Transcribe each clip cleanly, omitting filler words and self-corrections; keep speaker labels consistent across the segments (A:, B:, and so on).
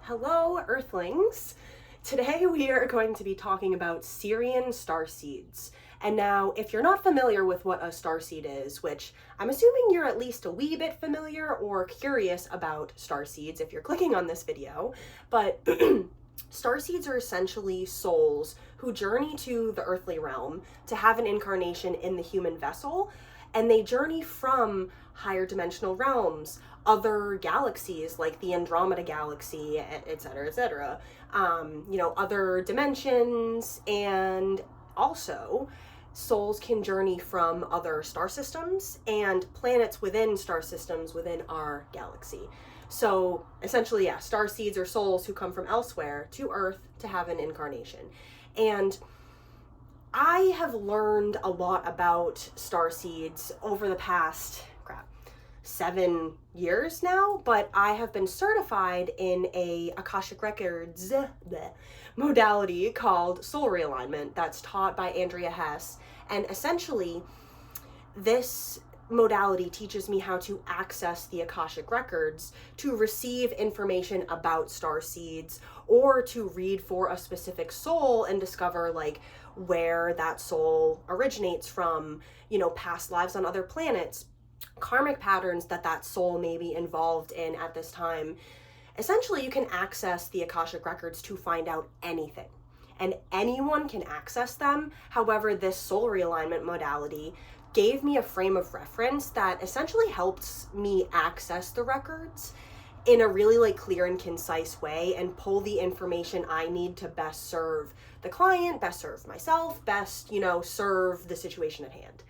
A: Hello, Earthlings! Today we are going to be talking about Sirian Starseeds. And now, if you're not familiar with what a starseed is, which I'm assuming you're at least a wee bit familiar or curious about starseeds if you're clicking on this video, but starseeds are essentially souls who journey to the earthly realm to have an incarnation in the human vessel, and they journey from higher dimensional realms, other galaxies like the Andromeda galaxy, etc., etc., other dimensions, and also souls can journey from other star systems and planets within star systems within our galaxy. So essentially, yeah, starseeds are souls who come from elsewhere to Earth to have an incarnation. And I have learned a lot about starseeds over the past 7 years now, but I have been certified in a Akashic Records modality called soul realignment that's taught by Andrea Hess. And essentially, this modality teaches me how to access the Akashic Records to receive information about starseeds, or to read for a specific soul and discover like where that soul originates from, past lives on other planets, karmic patterns that soul may be involved in at this time. Essentially, you can access the Akashic Records to find out anything, and anyone can access them. However, this soul realignment modality gave me a frame of reference that essentially helps me access the records in a really clear and concise way and pull the information I need to best serve the client, best serve myself, best, serve the situation at hand.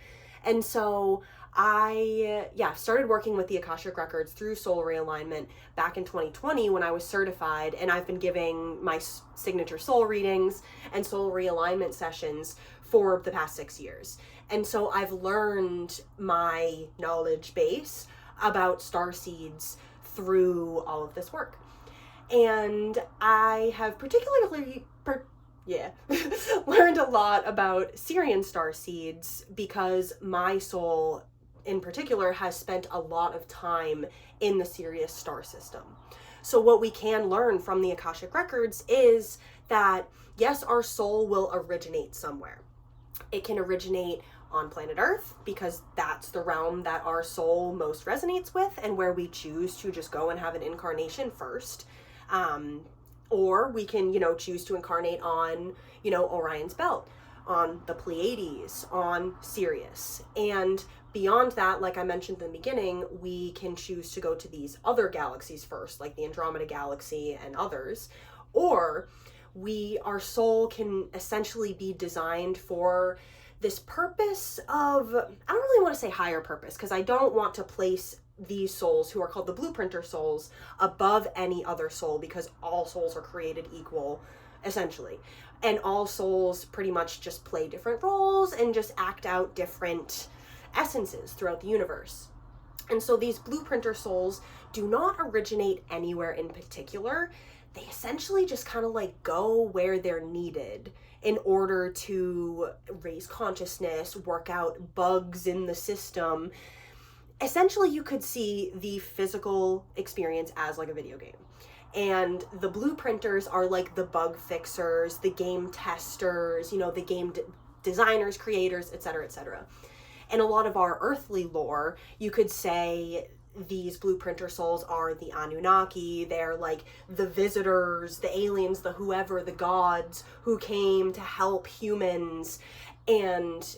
A: And so I started working with the Akashic Records through soul realignment back in 2020 when I was certified, and I've been giving my signature soul readings and soul realignment sessions for the past 6 years. And so I've learned my knowledge base about starseeds through all of this work. And I have particularly learned a lot about Sirian Starseeds because my soul in particular has spent a lot of time in the Sirius star system. So what we can learn from the Akashic Records is that yes, our soul will originate somewhere. It can originate on planet Earth because that's the realm that our soul most resonates with and where we choose to just go and have an incarnation first. Or we can, choose to incarnate on, Orion's belt, on the Pleiades, on Sirius. And beyond that, like I mentioned in the beginning, we can choose to go to these other galaxies first, like the Andromeda galaxy and others. Or our soul can essentially be designed for this purpose of, I don't really want to say higher purpose, because I don't want to place these souls, who are called the blueprinter souls, above any other soul, because all souls are created equal, essentially. And all souls pretty much just play different roles and just act out different essences throughout the universe. And so these blueprinter souls do not originate anywhere in particular. They essentially just kind of go where they're needed in order to raise consciousness, work out bugs in the system. Essentially, you could see the physical experience as a video game. And the blueprinters are the bug fixers, the game testers, the game designers, creators, etc., etc. And a lot of our earthly lore, you could say these blueprinter souls are the Anunnaki. They're the visitors, the aliens, the whoever, the gods who came to help humans and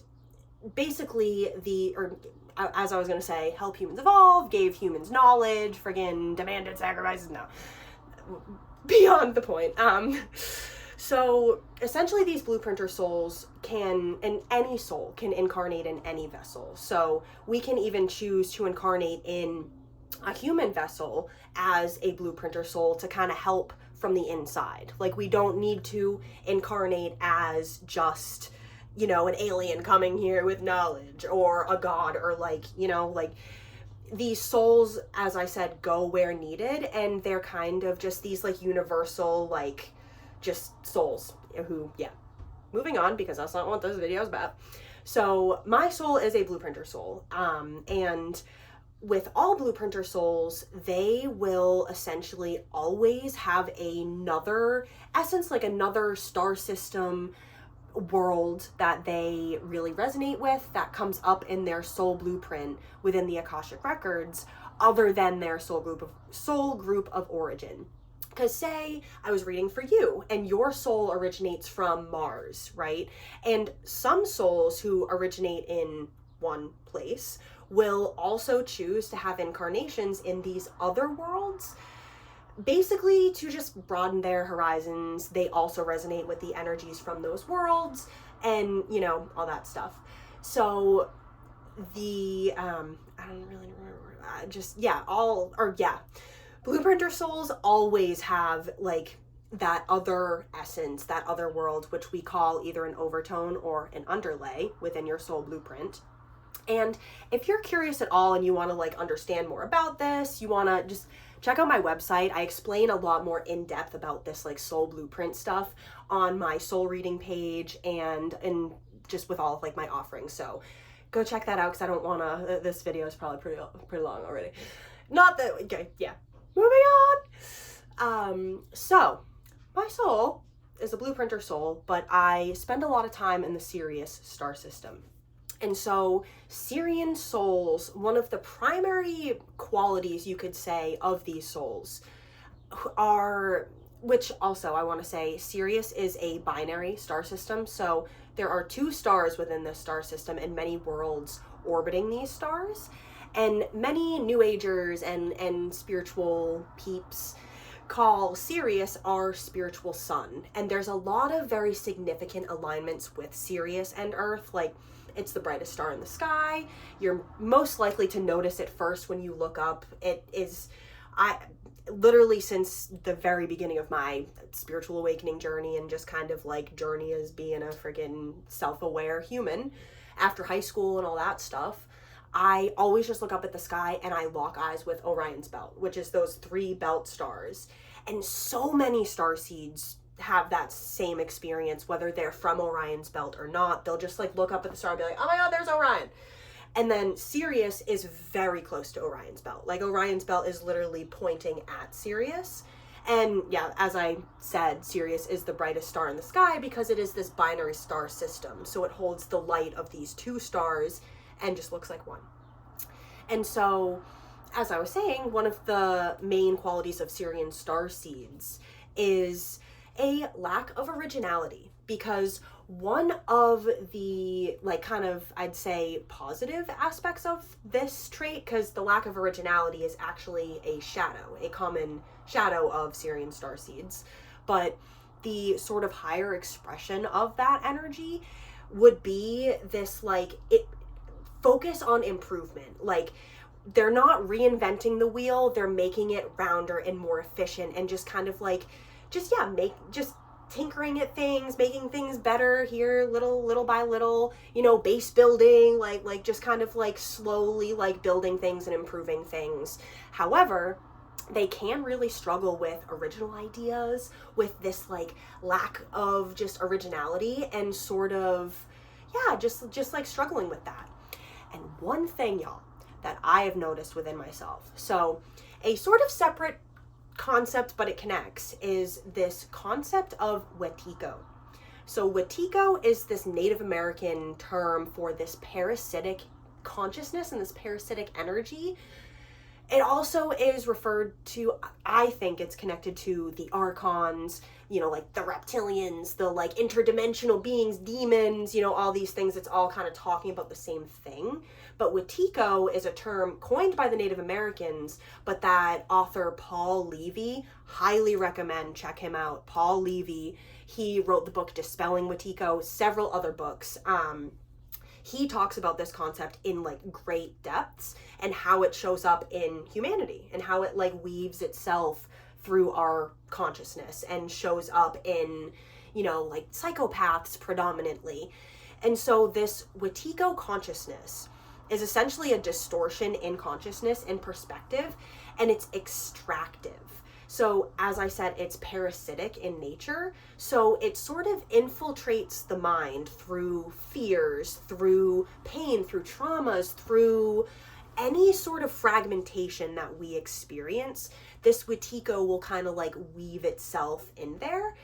A: basically as I was going to say, help humans evolve, gave humans knowledge, friggin' demanded sacrifices. No, beyond the point. So essentially these blueprinter souls and any soul can incarnate in any vessel. So we can even choose to incarnate in a human vessel as a blueprinter soul to kind of help from the inside. We don't need to incarnate as just, an alien coming here with knowledge, or a god, or these souls, as I said, go where needed, and they're kind of just these universal, just souls who, moving on, because that's not what this video is about. So my soul is a blueprinter soul, and with all blueprinter souls, they will essentially always have another essence, like another star system world that they really resonate with, that comes up in their soul blueprint within the Akashic records, other than their soul group of origin. Because say I was reading for you and your soul originates from Mars, right? And some souls who originate in one place will also choose to have incarnations in these other worlds, basically to just broaden their horizons. They also resonate with the energies from those worlds and, you know, all that stuff. So the, I don't really remember, blueprinter souls always have like that other essence, that other world, which we call either an overtone or an underlay within your soul blueprint. And if you're curious at all and you want to like understand more about this, you want to just check out my website. I explain a lot more in depth about this like soul blueprint stuff on my soul reading page and just with all of like my offerings. So go check that out, because I don't want to, this video is probably pretty long already. Not that, okay, yeah. Moving on. So my soul is a blueprinter soul, but I spend a lot of time in the Sirius star system. And so Sirian souls, one of the primary qualities you could say of these souls are, which also I want to say, Sirius is a binary star system. So there are 2 stars within this star system and many worlds orbiting these stars. And many New Agers and spiritual peeps call Sirius our spiritual sun. And there's a lot of very significant alignments with Sirius and Earth. Like, it's the brightest star in the sky. You're most likely to notice it first when you look up. It is, literally since the very beginning of my spiritual awakening journey and just kind of like journey as being a friggin' self-aware human after high school and all that stuff, I always just look up at the sky and I lock eyes with Orion's belt, which is those 3 belt stars. And so many starseeds have that same experience, whether they're from Orion's belt or not. They'll just like look up at the star and be like, oh my God, there's Orion. And then Sirius is very close to Orion's belt. Like Orion's belt is literally pointing at Sirius. And yeah, as I said, Sirius is the brightest star in the sky because it is this binary star system. So it holds the light of these 2 stars and just looks like one. And so, as I was saying, one of the main qualities of Sirian Starseeds is a lack of originality, because one of the, like, kind of, I'd say, positive aspects of this trait, because the lack of originality is actually a common shadow of Sirian Starseeds, but the sort of higher expression of that energy would be this, like, focus on improvement. Like, they're not reinventing the wheel, they're making it rounder and more efficient, and just kind of like, just tinkering at things, making things better here, little by little, you know, base building, like just kind of like slowly like building things and improving things. However, they can really struggle with original ideas, with this like lack of just originality, and sort of, yeah, just like struggling with that. And one thing, y'all, that I have noticed within myself, so a sort of separate concept, but it connects, is this concept of Wetiko. So Wetiko is this Native American term for this parasitic consciousness and this parasitic energy. It also is referred to, I think it's connected to the archons, you know, like the reptilians, the like interdimensional beings, demons, you know, all these things. It's all kind of talking about the same thing. But Wetiko is a term coined by the Native Americans, but that author Paul Levy, highly recommend, check him out. Paul Levy, he wrote the book Dispelling Wetiko, several other books. He talks about this concept in like great depths and how it shows up in humanity and how it like weaves itself through our consciousness and shows up in, you know, like psychopaths predominantly. And so this Wetiko consciousness is essentially a distortion in consciousness and perspective, and it's extractive. So as I said, it's parasitic in nature. So it sort of infiltrates the mind through fears, through pain, through traumas, through any sort of fragmentation that we experience, this Wetiko will kind of like weave itself in there.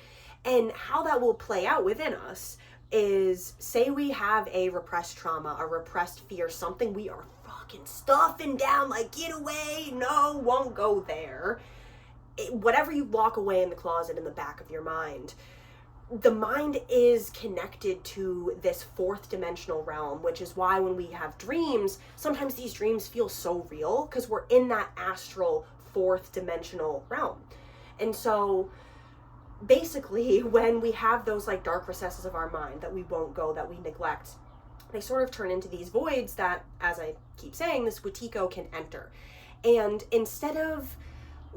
A: And how that will play out within us is, say we have a repressed trauma, a repressed fear, something we are fucking stuffing down, like, get away, no, won't go there. Whatever you lock away in the closet in the back of your mind, the mind is connected to this fourth dimensional realm, which is why when we have dreams, sometimes these dreams feel so real, because we're in that astral fourth dimensional realm. And so basically, when we have those like dark recesses of our mind that we won't go, that we neglect, they sort of turn into these voids that, as I keep saying, this Wetiko can enter. And instead of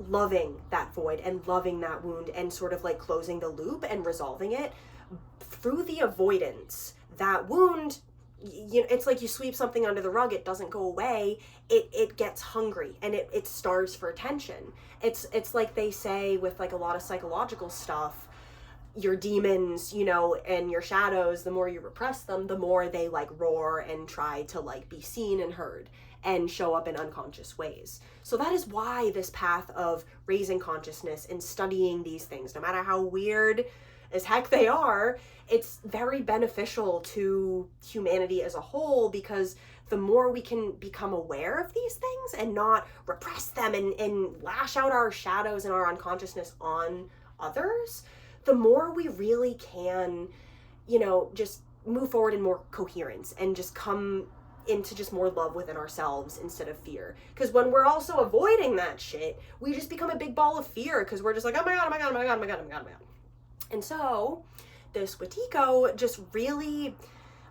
A: loving that void and loving that wound and sort of like closing the loop and resolving it, through the avoidance, that wound, you know, it's like you sweep something under the rug, it doesn't go away, it gets hungry and it starves for attention. It's like they say with like a lot of psychological stuff, your demons, you know, and your shadows, the more you repress them, the more they like roar and try to like be seen and heard and show up in unconscious ways. So that is why this path of raising consciousness and studying these things, no matter how weird as heck they are, it's very beneficial to humanity as a whole, because the more we can become aware of these things and not repress them and lash out our shadows and our unconsciousness on others, the more we really can, you know, just move forward in more coherence and just come into just more love within ourselves instead of fear. Because when we're also avoiding that shit, we just become a big ball of fear, because we're just like, oh my god, oh my god, oh my god, oh my god, oh my god, oh my god. And so this Wetiko just really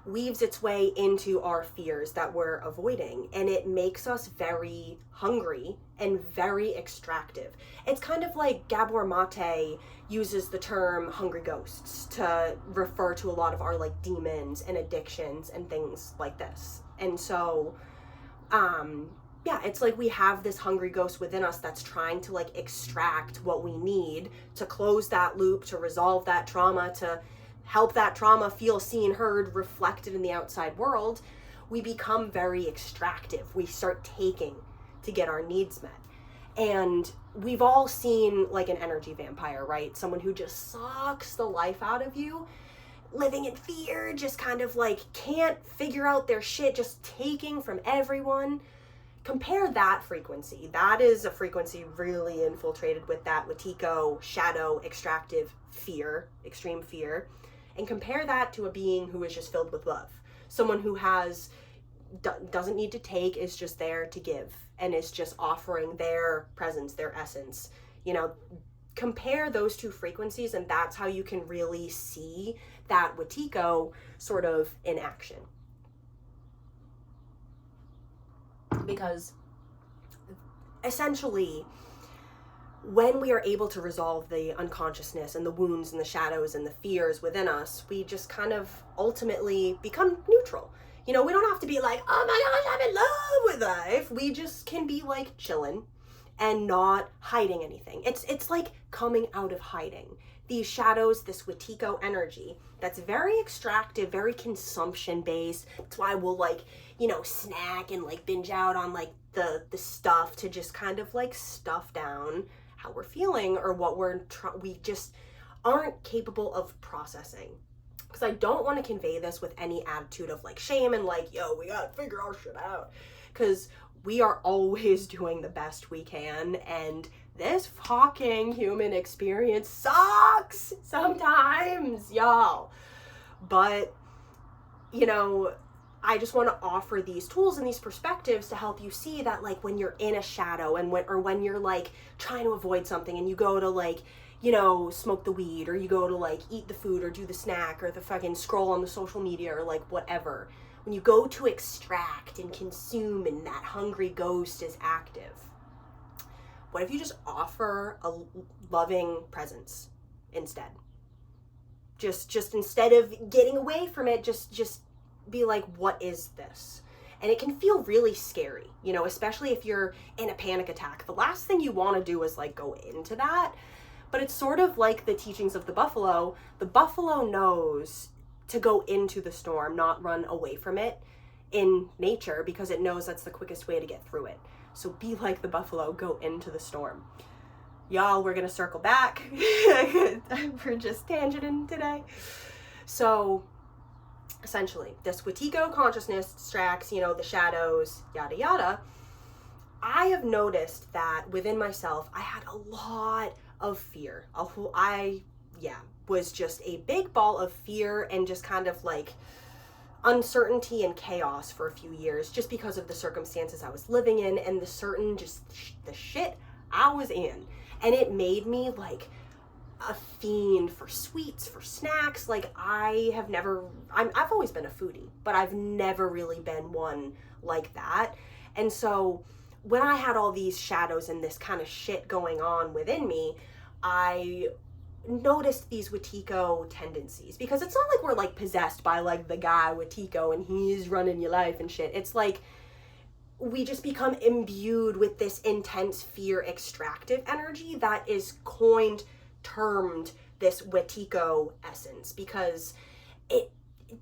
A: weaves its way into our fears that we're avoiding, and it makes us very hungry and very extractive. It's kind of like Gabor Mate uses the term hungry ghosts to refer to a lot of our like demons and addictions and things like this. And so yeah, it's like we have this hungry ghost within us that's trying to like extract what we need to close that loop, to resolve that trauma, to help that trauma feel seen, heard, reflected in the outside world. We become very extractive. We start taking to get our needs met. And we've all seen like an energy vampire, right? Someone who just sucks the life out of you, living in fear, just kind of like can't figure out their shit, just taking from everyone. Compare that frequency. That is a frequency really infiltrated with that Wetiko, shadow, extractive fear, extreme fear. And compare that to a being who is just filled with love. Someone who has, doesn't need to take, is just there to give, and is just offering their presence, their essence. You know, compare those two frequencies, and that's how you can really see that Wetiko sort of in action. Because essentially, when we are able to resolve the unconsciousness and the wounds and the shadows and the fears within us, we just kind of ultimately become neutral. You know, we don't have to be like, oh my gosh, I'm in love with life. We just can be like chilling and not hiding anything. It's like coming out of hiding. These shadows, this Wetiko energy, that's very extractive, very consumption based. That's why we'll like, you know, snack and like binge out on like the stuff to just kind of like stuff down how we're feeling or what we just aren't capable of processing. Because I don't want to convey this with any attitude of like shame and like, yo, we gotta figure our shit out. Because we are always doing the best we can, and this fucking human experience sucks sometimes, y'all. But, you know, I just want to offer these tools and these perspectives to help you see that like when you're in a shadow and when you're like trying to avoid something and you go to like, you know, smoke the weed, or you go to like eat the food or do the snack or the fucking scroll on the social media or like whatever. When you go to extract and consume and that hungry ghost is active, what if you just offer a loving presence instead? Just instead of getting away from it, just be like, what is this? And it can feel really scary, you know, especially if you're in a panic attack. The last thing you want to do is like go into that. But it's sort of like the teachings of the buffalo. The buffalo knows to go into the storm, not run away from it. in nature because it knows that's the quickest way to get through it. So be like the buffalo, go into the storm. Y'all, we're gonna circle back. We're just tangenting today. So essentially, this Wetiko consciousness distracts, the shadows, yada yada. I have noticed that within myself, I had a lot of fear. Was just a big ball of fear and just kind of like uncertainty and chaos for a few years, just because of the circumstances I was living in and the shit I was in. And it made me like a fiend for sweets, for snacks. Like I've always been a foodie, but I've never really been one like that. And so when I had all these shadows and this kind of shit going on within me, I noticed these Wetiko tendencies, because it's not like we're like possessed by like the guy Wetiko and he's running your life and shit. It's like we just become imbued with this intense fear extractive energy that is termed this Wetiko essence, because it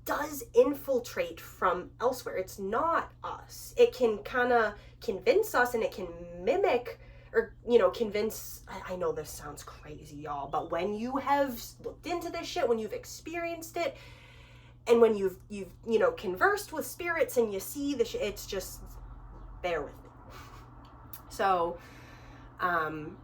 A: does infiltrate from elsewhere. It's not us. It can kind of convince us, and it can mimic or convince. I know this sounds crazy, y'all, but when you have looked into this shit, when you've experienced it, and when you've conversed with spirits and you see the shit, it's just, bear with me. So I'm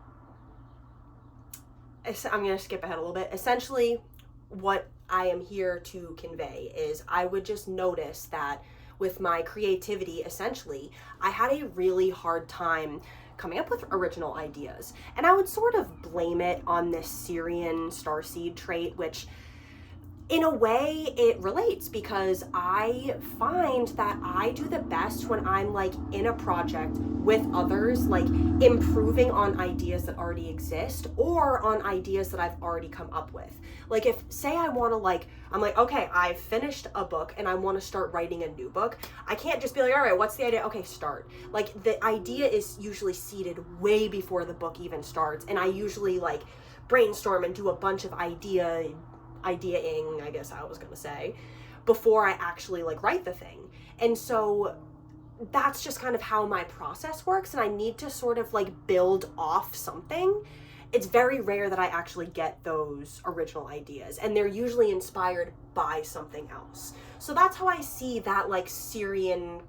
A: gonna skip ahead a little bit. Essentially, what I am here to convey is I would just notice that with my creativity, essentially, I had a really hard time coming up with original ideas. And I would sort of blame it on this Sirian Starseed trait, which in a way it relates, because I find that I do the best when I'm like in a project with others, like improving on ideas that already exist or on ideas that I've already come up with. Like if, say I want to I'm like, okay, I've finished a book and I want to start writing a new book. I can't just be like, all right, what's the idea? Okay, start. Like the idea is usually seeded way before the book even starts. And I usually like brainstorm and do a bunch of ideaing, I guess I was going to say, before I actually like write the thing. And so that's just kind of how my process works. And I need to sort of like build off something. It's very rare that I actually get those original ideas, and they're usually inspired by something else. So that's how I see that like Sirian,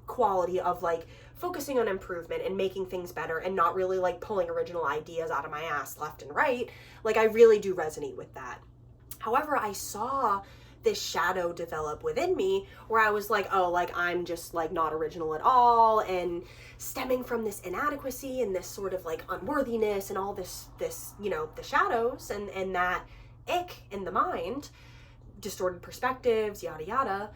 A: quality of like focusing on improvement and making things better and not really like pulling original ideas out of my ass left and right. Like I really do resonate with that. However, I saw this shadow develop within me where I was like, oh, like I'm just like not original at all, and stemming from this inadequacy and this sort of like unworthiness and all this the shadows and that ick in the mind, distorted perspectives, yada yada.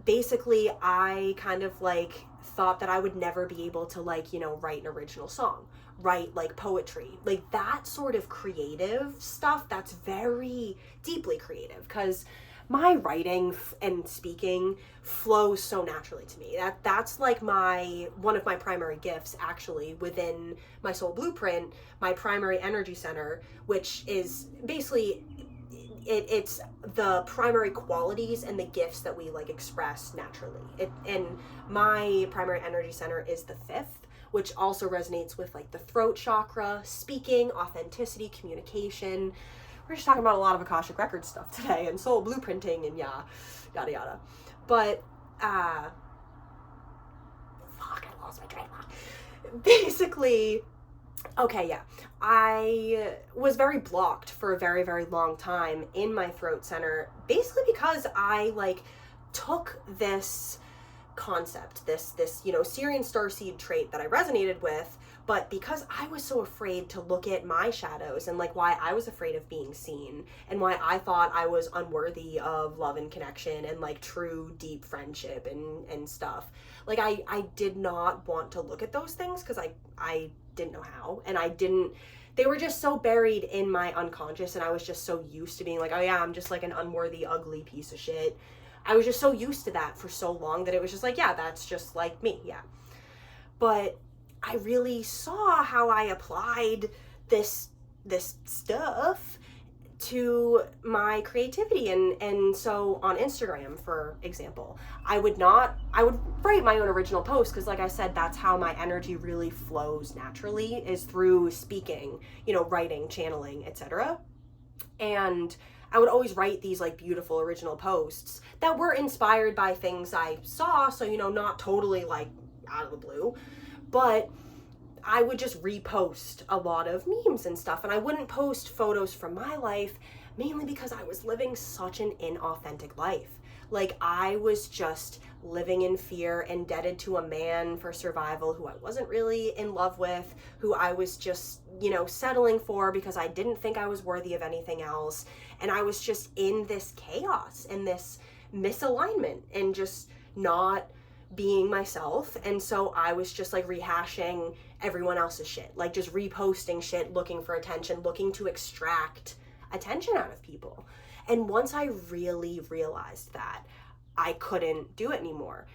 A: Basically, I kind of like thought that I would never be able to like write an original song, write like poetry, like that sort of creative stuff that's very deeply creative, because my writing and speaking flows so naturally to me. That's like one of my primary gifts, actually, within my soul blueprint, my primary energy center, which is basically it's the primary qualities and the gifts that we like express naturally. And my primary energy center is the 5th, which also resonates with like the throat chakra, speaking, authenticity, communication. We're just talking about a lot of Akashic record stuff today, and soul blueprinting and yada yada. But I lost my train of thought. Basically, okay, yeah. I was very blocked for a very, very long time in my throat center, basically because I like took this concept, this Sirian Starseed trait that I resonated with, but because I was so afraid to look at my shadows and like why I was afraid of being seen and why I thought I was unworthy of love and connection and like true deep friendship and stuff. Like I did not want to look at those things because I didn't know how, and they were just so buried in my unconscious, and I was just so used to being like, oh yeah, I'm just like an unworthy, ugly piece of shit. I was just so used to that for so long that it was just like, yeah, that's just like me, yeah. But I really saw how I applied this stuff to my creativity. And so on Instagram, for example, I would write my own original posts, because like I said, that's how my energy really flows naturally, is through speaking, writing, channeling, etc. And I would always write these like beautiful original posts that were inspired by things I saw, so not totally like out of the blue, but I would just repost a lot of memes and stuff, and I wouldn't post photos from my life, mainly because I was living such an inauthentic life. Like, I was just living in fear, indebted to a man for survival who I wasn't really in love with, who I was just, settling for because I didn't think I was worthy of anything else. And I was just in this chaos and this misalignment and just not being myself. And so I was just like rehashing everyone else's shit, like just reposting shit, looking for attention, looking to extract attention out of people. And once I really realized that, I couldn't do it anymore.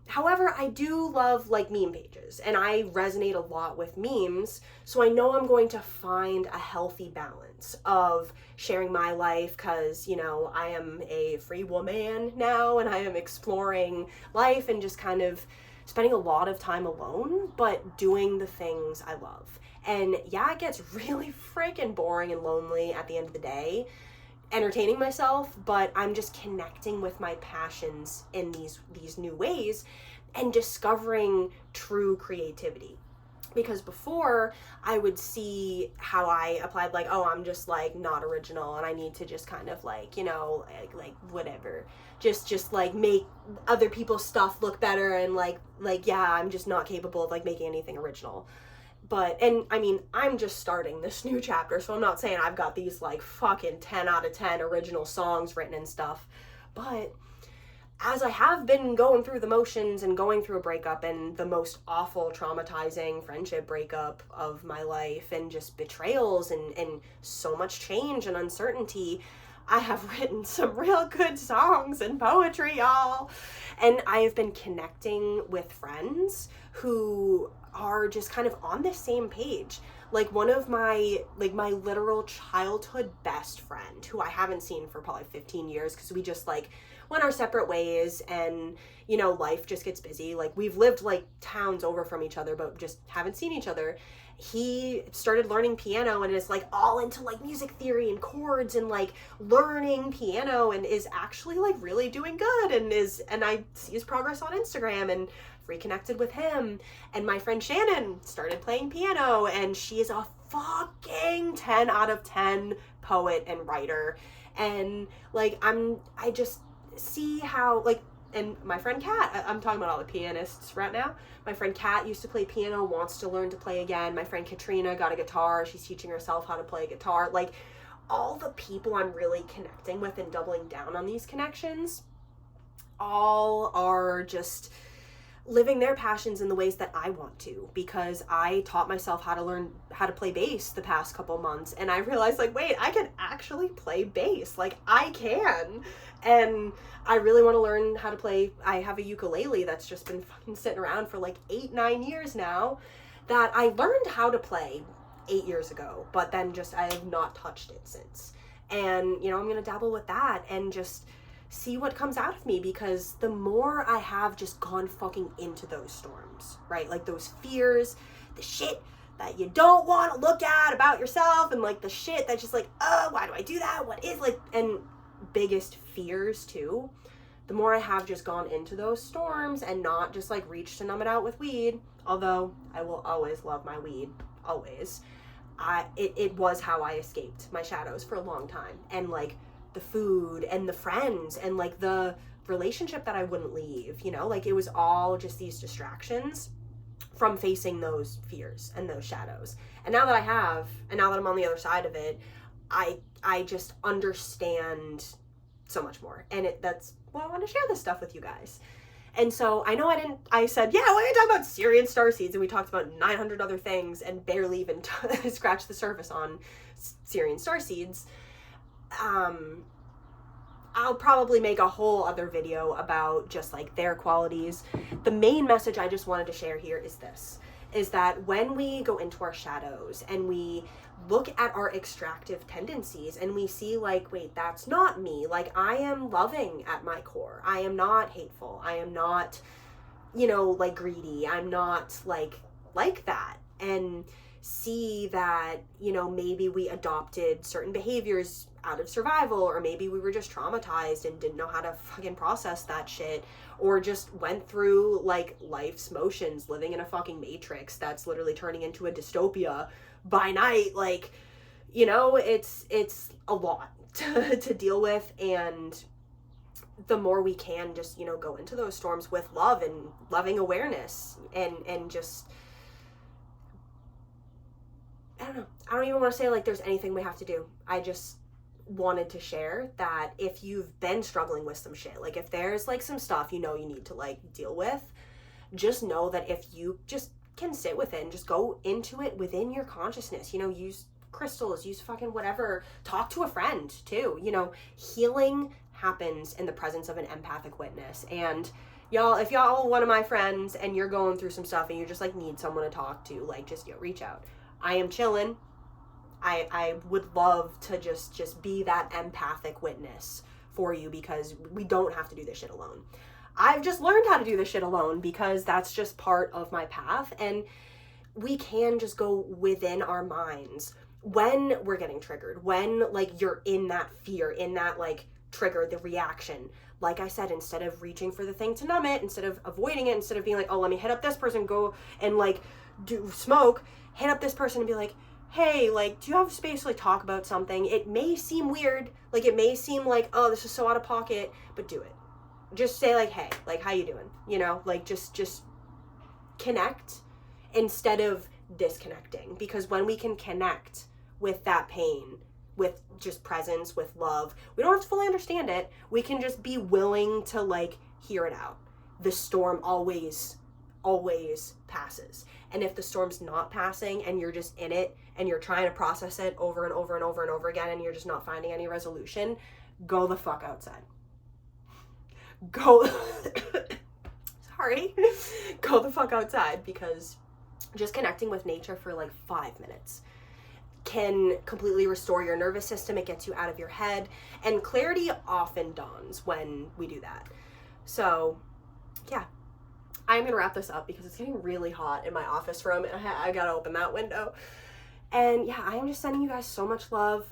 A: However, I do love like meme pages, and I resonate a lot with memes, so I know I'm going to find a healthy balance of sharing my life, because I am a free woman now, and I am exploring life and just kind of spending a lot of time alone, but doing the things I love. And yeah, it gets really freaking boring and lonely at the end of the day, entertaining myself, but I'm just connecting with my passions in these new ways and discovering true creativity. Because before, I would see how I applied, like, oh, I'm just like not original, and I need to just kind of like, like whatever, just like make other people's stuff look better, and like yeah, I'm just not capable of like making anything original. But, and I mean, I'm just starting this new chapter, so I'm not saying I've got these like fucking 10 out of 10 original songs written and stuff. But as I have been going through the motions and going through a breakup, and the most awful, traumatizing friendship breakup of my life, and just betrayals and so much change and uncertainty, I have written some real good songs and poetry, y'all. And I have been connecting with friends who are just kind of on the same page. Like, one of my literal childhood best friend, who I haven't seen for probably 15 years, because we just like went our separate ways, and life just gets busy. Like, we've lived like towns over from each other, but just haven't seen each other. He started learning piano and is like all into like music theory and chords and like learning piano, and is actually like really doing good, and I see his progress on Instagram, and reconnected with him. And my friend Shannon started playing piano, and she is a fucking 10 out of 10 poet and writer. And like, I just see how like, and my friend Kat, I'm talking about all the pianists right now. My friend Kat used to play piano, wants to learn to play again. My friend Katrina got a guitar. She's teaching herself how to play guitar. Like, all the people I'm really connecting with and doubling down on these connections, all are just living their passions in the ways that I want to, because I taught myself how to learn how to play bass the past couple months, and I realized like, wait, I can actually play bass. Like, I can. And I really want to learn how to play. I have a ukulele that's just been fucking sitting around for like 8-9 years now, that I learned how to play 8 years ago, but then just I have not touched it since. And I'm gonna dabble with that and just see what comes out of me, because the more I have just gone fucking into those storms, right? Like, those fears, the shit that you don't want to look at about yourself, and like the shit that's just like, oh, why do I do that? What is like, and biggest fears too, the more I have just gone into those storms and not just like reached to numb it out with weed, although I will always love my weed, always. It was how I escaped my shadows for a long time. And like, the food and the friends and like the relationship that I wouldn't leave, like, it was all just these distractions from facing those fears and those shadows. And now that I'm on the other side of it, I just understand so much more. And that's why I want to share this stuff with you guys. And so I said, yeah, we're going to talk about Sirian Starseeds, and we talked about 900 other things and barely even scratched the surface on Sirian Starseeds. I'll probably make a whole other video about just like their qualities. The main message I just wanted to share here is this, is that when we go into our shadows and we look at our extractive tendencies and we see like, wait, that's not me. Like, I am loving at my core. I am not hateful. I am not, you know, like greedy. I'm not like that. And see that, you know, maybe we adopted certain behaviors out of survival, or maybe we were just traumatized and didn't know how to fucking process that shit, or just went through like life's motions living in a fucking matrix that's literally turning into a dystopia by night. Like, you know, it's a lot to deal with, and the more we can just, you know, go into those storms with love and loving awareness and just, I don't know. I don't even want to say like there's anything we have to do. I just wanted to share that if you've been struggling with some shit, like if there's like some stuff you know you need to like deal with, just know that if you just can sit with it and just go into it within your consciousness, you know, use crystals, use fucking whatever, talk to a friend too, you know, healing happens in the presence of an empathic witness. And y'all, if y'all are one of my friends and you're going through some stuff and you just like need someone to talk to, like just, you know, reach out. I am chilling. I would love to just be that empathic witness for you, because we don't have to do this shit alone. I've just learned how to do this shit alone because that's just part of my path, and we can just go within our minds when we're getting triggered, when like you're in that fear, in that like trigger, the reaction. Like I said, instead of reaching for the thing to numb it, instead of avoiding it, instead of being like, oh, let me hit up this person, go and like do smoke, hit up this person and be like, hey, like, do you have space to like talk about something? It may seem weird, like it may seem like, oh, this is so out of pocket, but do it. Just say like, hey, like, how you doing? You know, like just connect instead of disconnecting, because when we can connect with that pain, with just presence, with love, we don't have to fully understand it. We can just be willing to like hear it out. The storm always passes. And if the storm's not passing and you're just in it and you're trying to process it over and over and over and over again and you're just not finding any resolution, go the fuck outside. Go go the fuck outside, because just connecting with nature for like 5 minutes can completely restore your nervous system. It gets you out of your head, and clarity often dawns when we do that. So yeah, I'm gonna wrap this up because it's getting really hot in my office room and I gotta open that window. And yeah, I am just sending you guys so much love.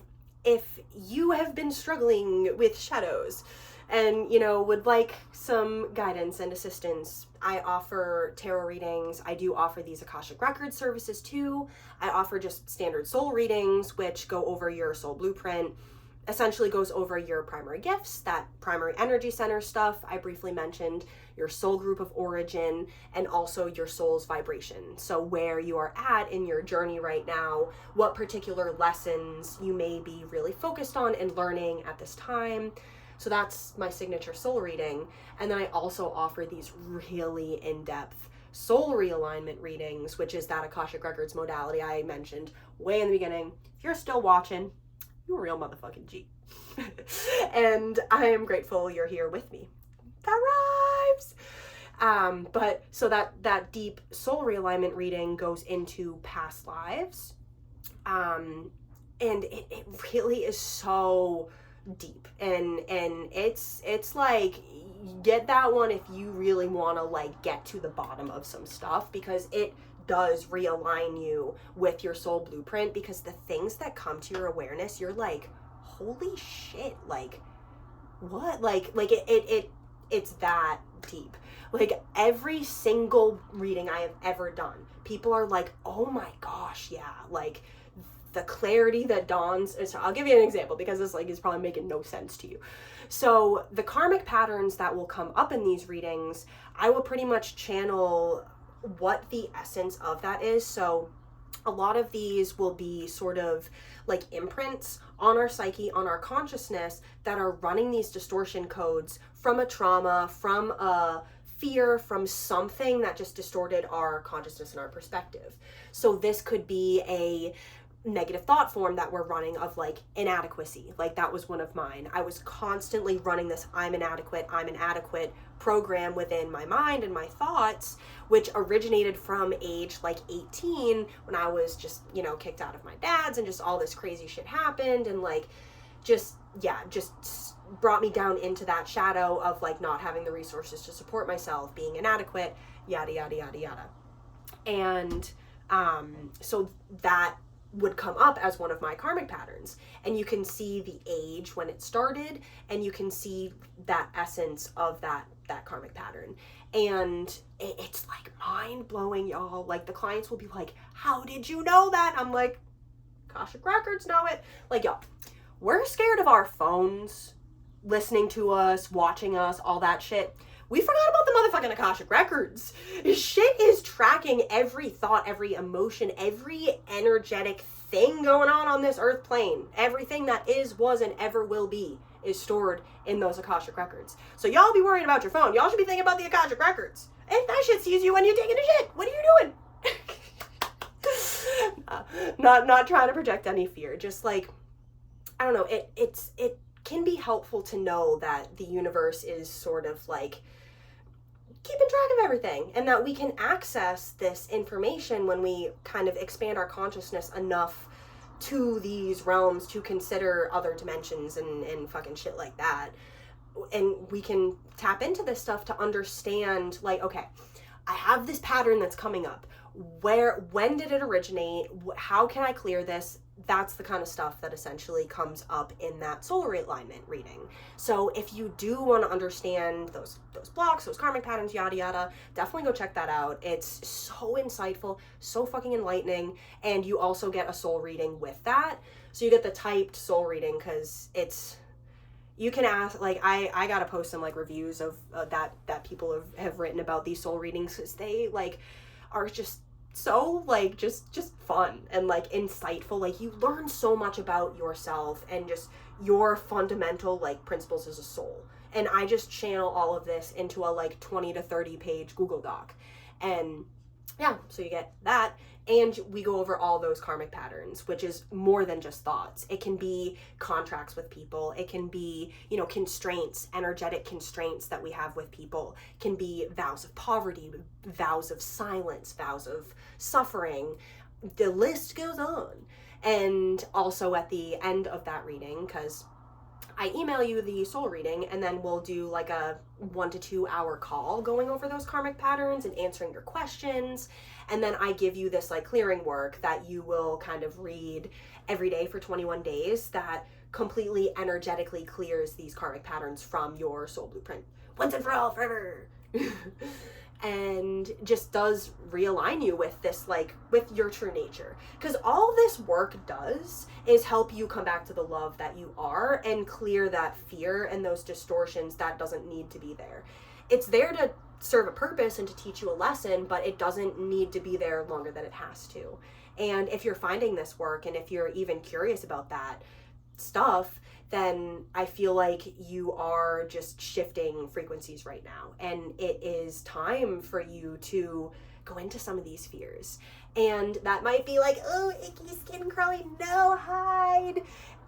A: If you have been struggling with shadows and, you know, would like some guidance and assistance, I offer tarot readings. I do offer these Akashic record services too. I offer just standard soul readings, which go over your soul blueprint, essentially goes over your primary gifts, that primary energy center stuff I briefly mentioned, your soul group of origin, and also your soul's vibration. So where you are at in your journey right now, what particular lessons you may be really focused on and learning at this time. So that's my signature soul reading. And then I also offer these really in-depth soul realignment readings, which is that Akashic Records modality I mentioned way in the beginning. If you're still watching, you're a real motherfucking G. And I am grateful you're here with me. That rhymes! But so that deep soul realignment reading goes into past lives. And it really is so deep, and it's like, get that one if you really want to like get to the bottom of some stuff, because it does realign you with your soul blueprint, because the things that come to your awareness, you're like, holy shit, like what, like it's that deep. Like every single reading I have ever done, people are like, oh my gosh, yeah, like the clarity that dawns. So I'll give you an example, because this like is probably making no sense to you. So the karmic patterns that will come up in these readings, I will pretty much channel what the essence of that is. So a lot of these will be sort of like imprints on our psyche, on our consciousness, that are running these distortion codes from a trauma, from a fear, from something that just distorted our consciousness and our perspective. So this could be a negative thought form that we're running of like inadequacy. Like that was one of mine. I was constantly running this I'm inadequate program within my mind and my thoughts, which originated from age like 18 when I was just, you know, kicked out of my dad's and just all this crazy shit happened, and like just brought me down into that shadow of like not having the resources to support myself, being inadequate, yada yada yada yada. And so that would come up as one of my karmic patterns, and you can see the age when it started, and you can see that essence of that karmic pattern, and it's like mind-blowing, y'all. Like the clients will be like, how did you know that? I'm like, Akashic records know it. Like, y'all, we're scared of our phones listening to us, watching us, all that shit. We forgot about the motherfucking Akashic records. Shit is tracking every thought, every emotion, every energetic thing going on this earth plane. Everything that is, was, and ever will be is stored in those Akashic records. So y'all be worrying about your phone. Y'all should be thinking about the Akashic records. And that shit sees you when you're taking a shit. What are you doing? Not trying to project any fear. Just like, I don't know, it can be helpful to know that the universe is sort of like keeping track of everything, and that we can access this information when we kind of expand our consciousness enough to these realms to consider other dimensions and fucking shit like that. And we can tap into this stuff to understand, like, okay, I have this pattern that's coming up. When did it originate? How can I clear this? That's the kind of stuff that essentially comes up in that solar alignment reading. So if you do want to understand those blocks, those karmic patterns, yada yada, definitely go check that out. It's so insightful, so fucking enlightening, and you also get a soul reading with that. So you get the typed soul reading, because you can ask, like, I gotta post some like reviews of that people have written about these soul readings, because they like are just so like just fun and like insightful. Like you learn so much about yourself and just your fundamental like principles as a soul. And I just channel all of this into a like 20 to 30 page Google Doc. And yeah, so you get that. And we go over all those karmic patterns, which is more than just thoughts. It can be contracts with people. It can be, you know, constraints, energetic constraints that we have with people. It can be vows of poverty, vows of silence, vows of suffering. The list goes on. And also at the end of that reading, because I email you the soul reading, and then we'll do like a 1 to 2 hour call going over those karmic patterns and answering your questions. And then I give you this like clearing work that you will kind of read every day for 21 days that completely energetically clears these karmic patterns from your soul blueprint once and for all, forever. And just does realign you with this, like, with your true nature. Because all this work does is help you come back to the love that you are and clear that fear and those distortions that doesn't need to be there. It's there to serve a purpose and to teach you a lesson, but it doesn't need to be there longer than it has to. And if you're finding this work, and if you're even curious about that stuff, then I feel like you are just shifting frequencies right now. And it is time for you to go into some of these fears. And that might be like, oh, icky skin crawling, no, hide.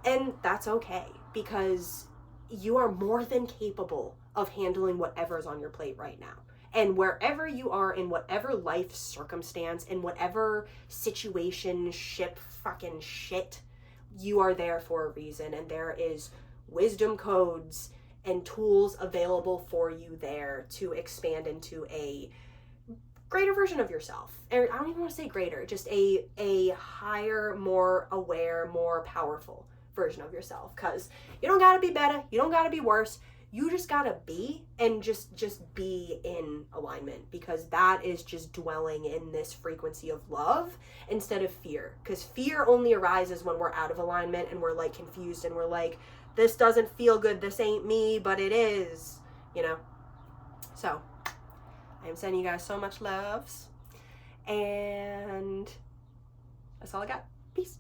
A: And that's okay, because you are more than capable of handling whatever's on your plate right now. And wherever you are, in whatever life circumstance, in whatever situation, ship, fucking shit, you are there for a reason, and there is wisdom codes and tools available for you there to expand into a greater version of yourself. And I don't even want to say greater, just a higher, more aware, more powerful version of yourself. Because you don't gotta be better, you don't gotta be worse, you just gotta be, and just be in alignment, because that is just dwelling in this frequency of love instead of fear. Because fear only arises when we're out of alignment and we're like confused and we're like, this doesn't feel good, this ain't me, but it is, you know. So I'm sending you guys so much loves, and that's all I got. Peace.